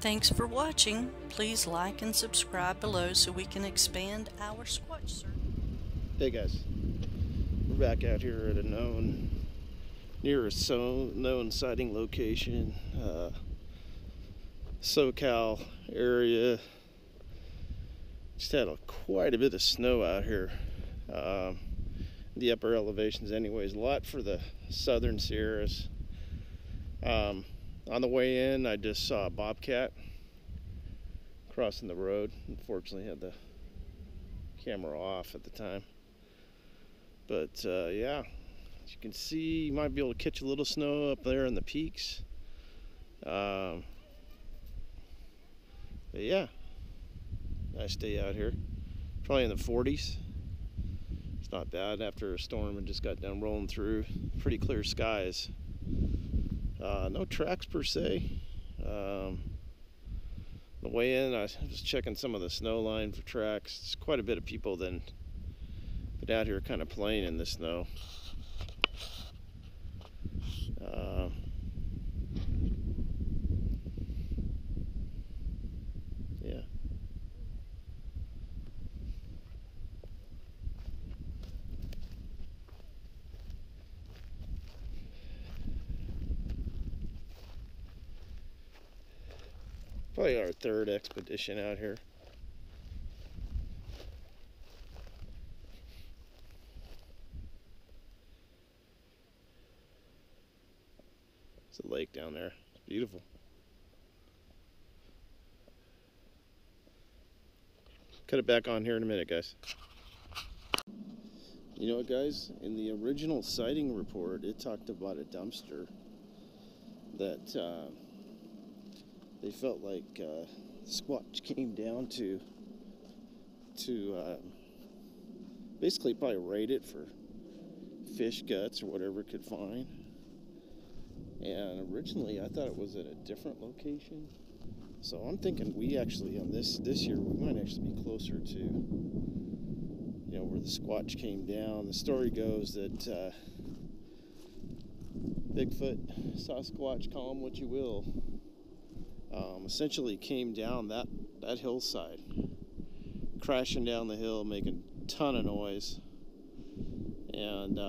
Thanks for watching. Please like and subscribe below so we can expand our Squatch search. Hey guys, we're back out here at a known sighting location, SoCal area. Just had quite a bit of snow out here. The upper elevations anyways, a lot for the southern Sierras. On the way in, I just saw a bobcat crossing the road. Unfortunately, had the camera off at the time. But yeah, as you can see, you might be able to catch a little snow up there in the peaks. But yeah, nice day out here. Probably in the 40s. It's not bad after a storm and just got done rolling through. Pretty clear skies. No tracks per se. On the way in, I was checking some of the snow line for tracks. There's quite a bit of people then been out here kind of playing in the snow. Yeah. Probably our third expedition out here. It's a lake down there. It's beautiful. Cut it back on here in a minute, guys. You know what, guys? In the original sighting report, it talked about a dumpster that they felt like Squatch came down to basically probably raid it for fish guts or whatever it could find. And originally I thought it was at a different location. So I'm thinking we actually, on this year, we might actually be closer to, you know, where the Squatch came down. The story goes that Bigfoot, Sasquatch, call them what you will, essentially came down that hillside, crashing down the hill, making a ton of noise, and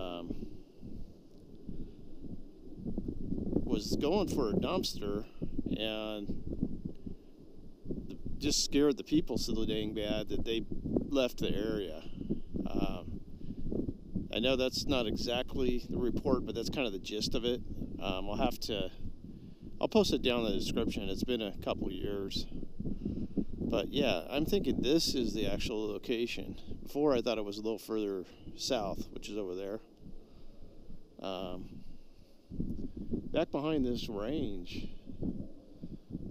was going for a dumpster, and just scared the people so dang bad that they left the area. I know that's not exactly the report, but that's kind of the gist of it. I'll post it down in the description. It's been a couple years. But yeah, I'm thinking this is the actual location. Before I thought it was a little further south, which is over there. Back behind this range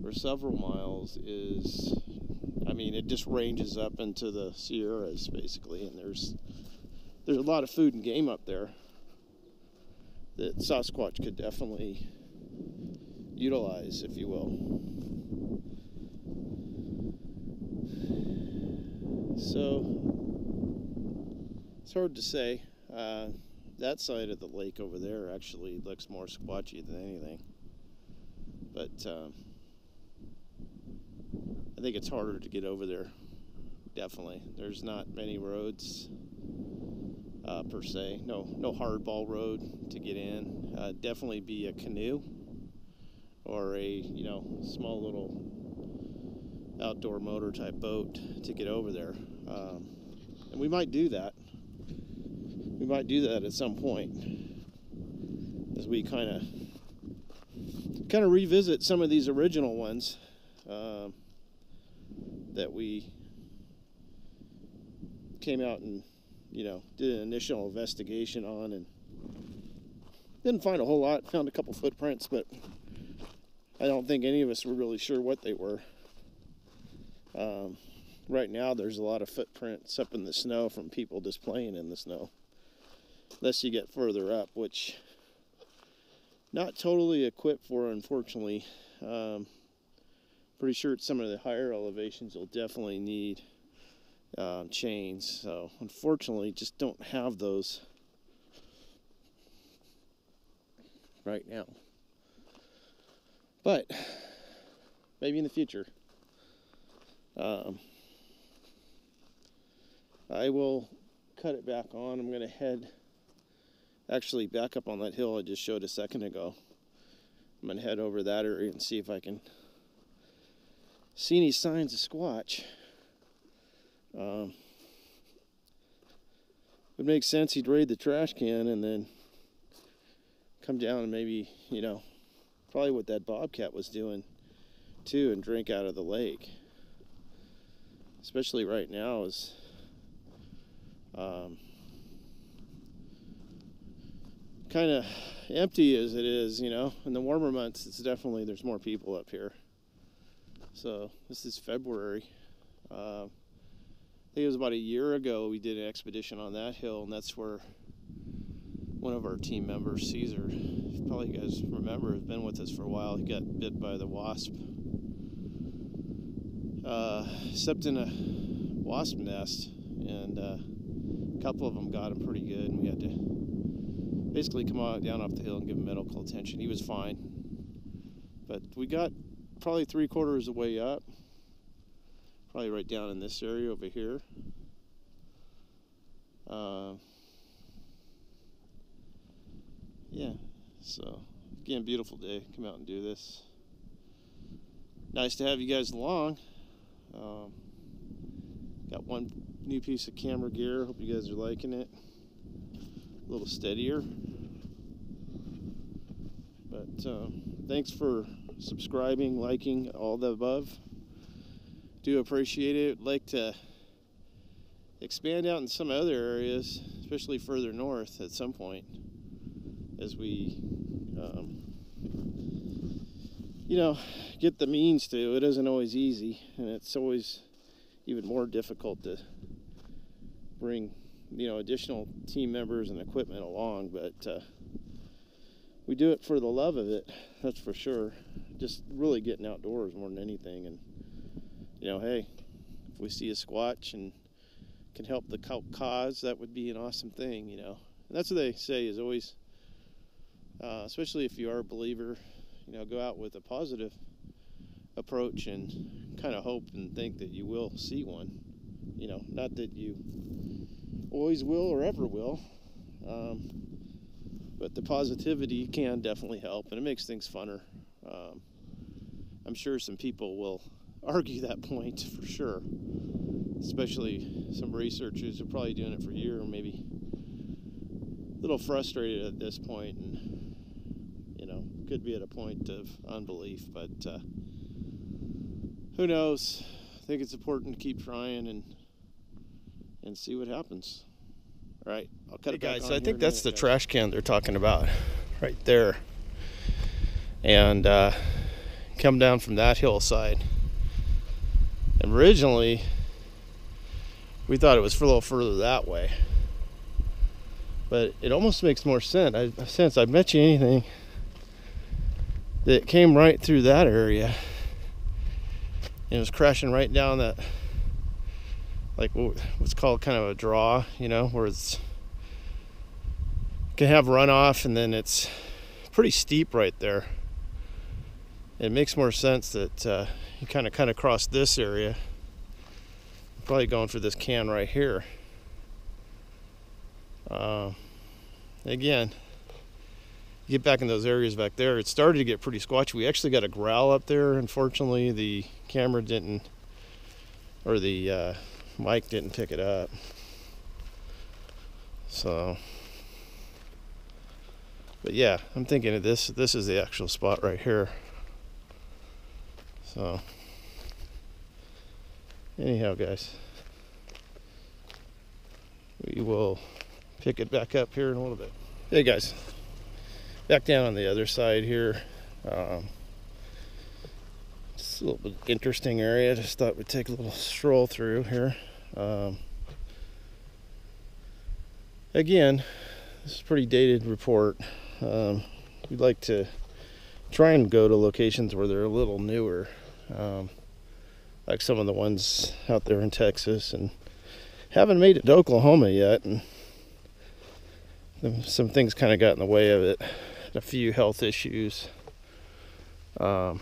for several miles is, I mean, it just ranges up into the Sierras basically, and there's a lot of food and game up there that Sasquatch could definitely utilize, if you will. So it's hard to say. That side of the lake over there actually looks more squatchy than anything, but I think it's harder to get over there. Definitely, there's not many roads per se. No hardball road to get in. Definitely be a canoe or a, you know, small little outdoor motor type boat to get over there. And we might do that. We might do that at some point as we kind of revisit some of these original ones that we came out and, you know, did an initial investigation on, and didn't find a whole lot. Found a couple footprints, but I don't think any of us were really sure what they were. Right now there's a lot of footprints up in the snow from people just playing in the snow. Unless you get further up, which not totally equipped for, unfortunately. Pretty sure some of the higher elevations will definitely need chains. So unfortunately, just don't have those right now. But maybe in the future. I will cut it back on. I'm going to head actually back up on that hill I just showed a second ago. I'm going to head over that area and see if I can see any signs of Squatch. It would make sense he'd raid the trash can and then come down and maybe, you know, probably what that bobcat was doing too, and drink out of the lake. Especially right now is kind of empty as it is, you know. In the warmer months, it's definitely, there's more people up here. So this is February. I think it was about a year ago we did an expedition on that hill, and that's where one of our team members, Caesar, probably you guys remember, has been with us for a while. He got bit by the wasp. Stepped in a wasp nest, and a couple of them got him pretty good, and we had to basically come down off the hill and give him medical attention. He was fine, but we got probably 3/4 of the way up, probably right down in this area over here. Yeah, so again, beautiful day. Come out and do this. Nice to have you guys along. Got one new piece of camera gear. Hope you guys are liking it. A little steadier. But thanks for subscribing, liking, all the above. Do appreciate it. Like to expand out in some other areas, especially further north at some point, as we you know, get the means to. It isn't always easy, and it's always even more difficult to bring, you know, additional team members and equipment along, but we do it for the love of it, that's for sure. Just really getting outdoors more than anything. And you know, hey, if we see a Squatch and can help the cause, that would be an awesome thing, you know. And that's what they say is always, especially if you are a believer, you know, go out with a positive approach and kind of hope and think that you will see one. You know, not that you always will or ever will, but the positivity can definitely help, and it makes things funner. I'm sure some people will argue that point for sure, especially some researchers who are probably doing it for a year, or maybe a little frustrated at this point, and you know, could be at a point of unbelief, but who knows. I think it's important to keep trying and see what happens. All right, I'll cut it back on. So I think that's the trash can they're talking about right there, and come down from that hillside. And originally we thought it was a little further that way, but it almost makes more sense. I bet you anything that it came right through that area and it was crashing right down that, like what's called kind of a draw, you know, where it's can have runoff, and then it's pretty steep right there. It makes more sense that you kind of cross this area, probably going for this can right here. Again, get back in those areas back there, it started to get pretty squatchy. We actually got a growl up there. Unfortunately, the camera didn't, or the mic didn't pick it up. So, but yeah, I'm thinking of this is the actual spot right here. So, anyhow, guys, we will pick it back up here in a little bit. Hey guys, back down on the other side here. It's a little bit interesting area. Just thought we'd take a little stroll through here. Again, this is a pretty dated report. We'd like to try and go to locations where they're a little newer, like some of the ones out there in Texas, and haven't made it to Oklahoma yet, and some things kind of got in the way of it. A few health issues, kind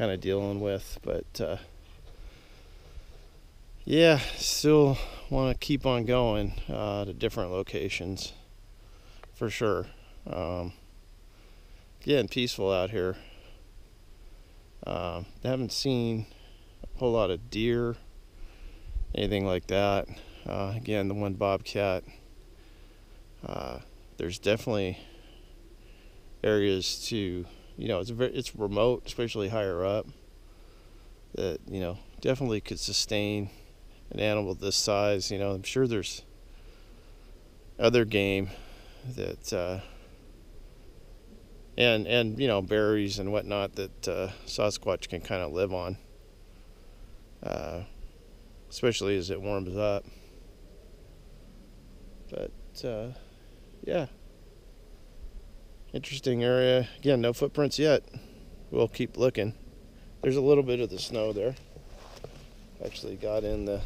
kind of dealing with. But yeah, still want to keep on going to different locations for sure. Getting peaceful out here. Haven't seen a whole lot of deer, anything like that. Again, the one bobcat. There's definitely areas to, it's remote, especially higher up, that, definitely could sustain an animal this size. I'm sure there's other game that, and berries and whatnot that Sasquatch can kind of live on, especially as it warms up. But yeah, interesting area. Again, no footprints yet. We'll keep looking. There's a little bit of the snow there. Actually got in the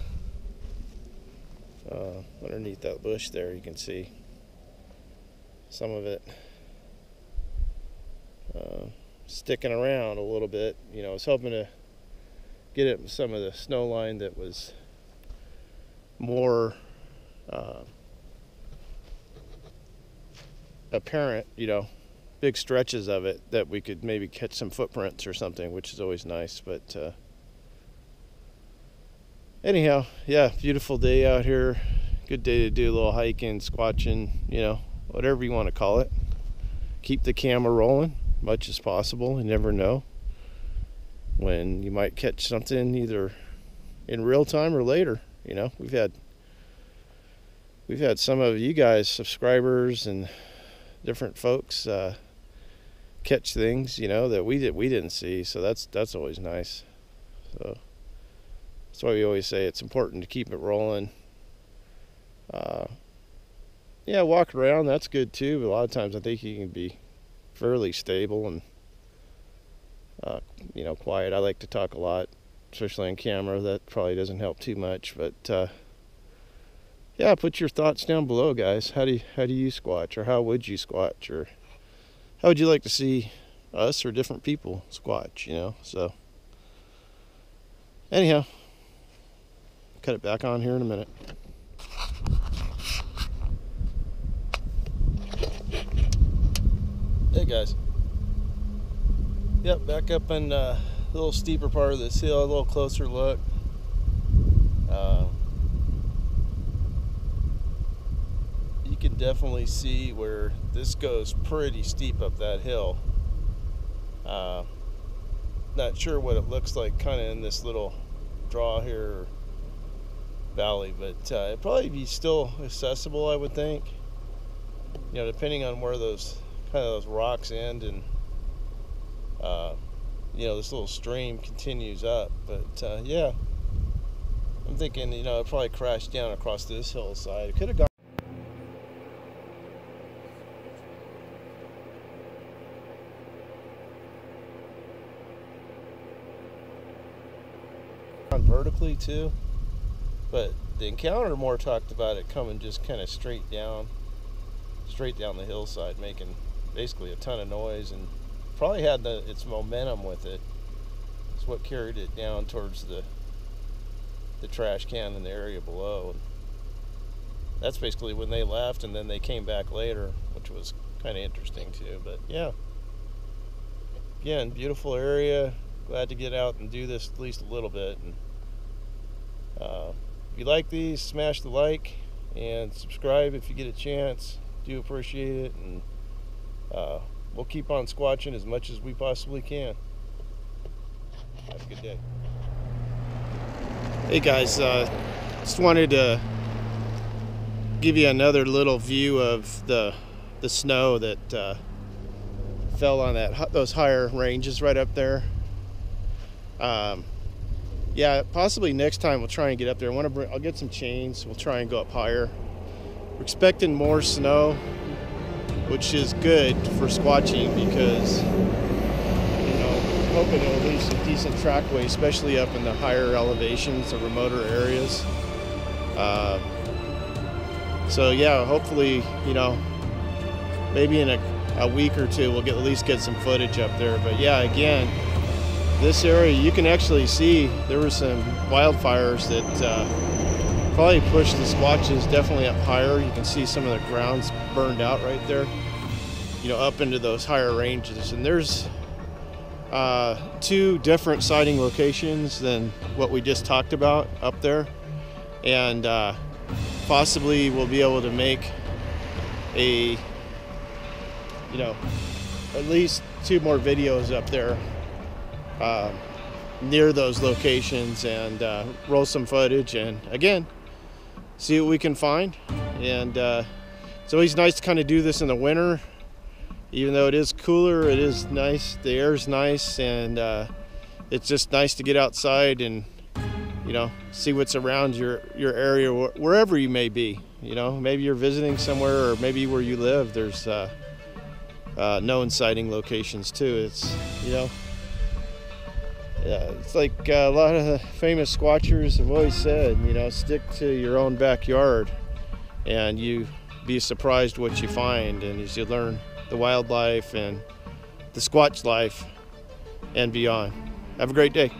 underneath that bush there. You can see some of it sticking around a little bit. I was hoping to get it some of the snow line that was more apparent, big stretches of it that we could maybe catch some footprints or something, which is always nice. But anyhow, yeah, beautiful day out here. Good day to do a little hiking, squatching, whatever you want to call it. Keep the camera rolling much as possible. You never know when you might catch something either in real time or later. We've had some of you guys, subscribers and different folks, catch things that we didn't see, so that's always nice. So that's why we always say it's important to keep it rolling. Yeah, walk around, that's good too, but a lot of times I think you can be fairly stable and quiet. I like to talk a lot, especially on camera. That probably doesn't help too much, but yeah, put your thoughts down below, guys. How do you squatch, or how would you squatch, or how would you like to see us or different people squatch? So anyhow, cut it back on here in a minute. Hey guys. Yep, back up in a little steeper part of this hill, a little closer look. You can definitely see where this goes pretty steep up that hill. Not sure what it looks like kind of in this little draw here, or valley, but it'd probably be still accessible, I would think. Depending on where those rocks end, and this little stream continues up. But yeah, I'm thinking it probably crashed down across this hillside. It could have gone vertically too, but the encounter more talked about it coming just kind of straight down the hillside, making basically a ton of noise, and probably had its momentum with it. It's what carried it down towards the trash can in the area below. And that's basically when they left, and then they came back later, which was kind of interesting too. But yeah, again, beautiful area. Glad to get out and do this at least a little bit. And if you like these, smash the like and subscribe if you get a chance. Do appreciate it, and we'll keep on squatching as much as we possibly can. Have a good day. Hey guys, just wanted to give you another little view of the snow that fell on those higher ranges right up there. Yeah, possibly next time we'll try and get up there. I'll get some chains. We'll try and go up higher. We're expecting more snow, which is good for squatching, because I'm hoping it'll leave some decent trackway, especially up in the higher elevations, the remoter areas. So yeah, hopefully, maybe in a week or two we'll at least get some footage up there. But yeah, again, this area, you can actually see there were some wildfires that probably pushed the Squatches definitely up higher. You can see some of the grounds burned out right there, you know, up into those higher ranges. And there's 2 different sighting locations than what we just talked about up there, and possibly we'll be able to make a, you know, at least 2 more videos up there near those locations, and roll some footage and again see what we can find. And it's always nice to kind of do this in the winter. Even though it is cooler, it is nice, the air's nice, and it's just nice to get outside and, you know, see what's around your area, wherever you may be. You know, maybe you're visiting somewhere, or maybe where you live, there's known sighting locations too. It's, you know, it's like a lot of the famous Squatchers have always said, you know, stick to your own backyard, and you be surprised what you find, and as you learn the wildlife and the Squatch life and beyond. Have a great day.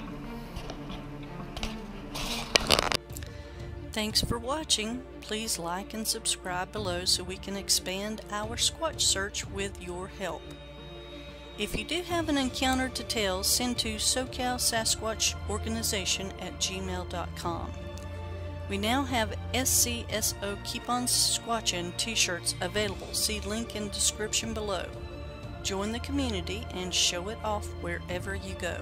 Thanks for watching. Please like and subscribe below so we can expand our Squatch search with your help. If you do have an encounter to tell, send to SoCalSasquatchOrganization@gmail.com. We now have SFSO Keep On Squatchin' t-shirts available. See link in description below. Join the community and show it off wherever you go.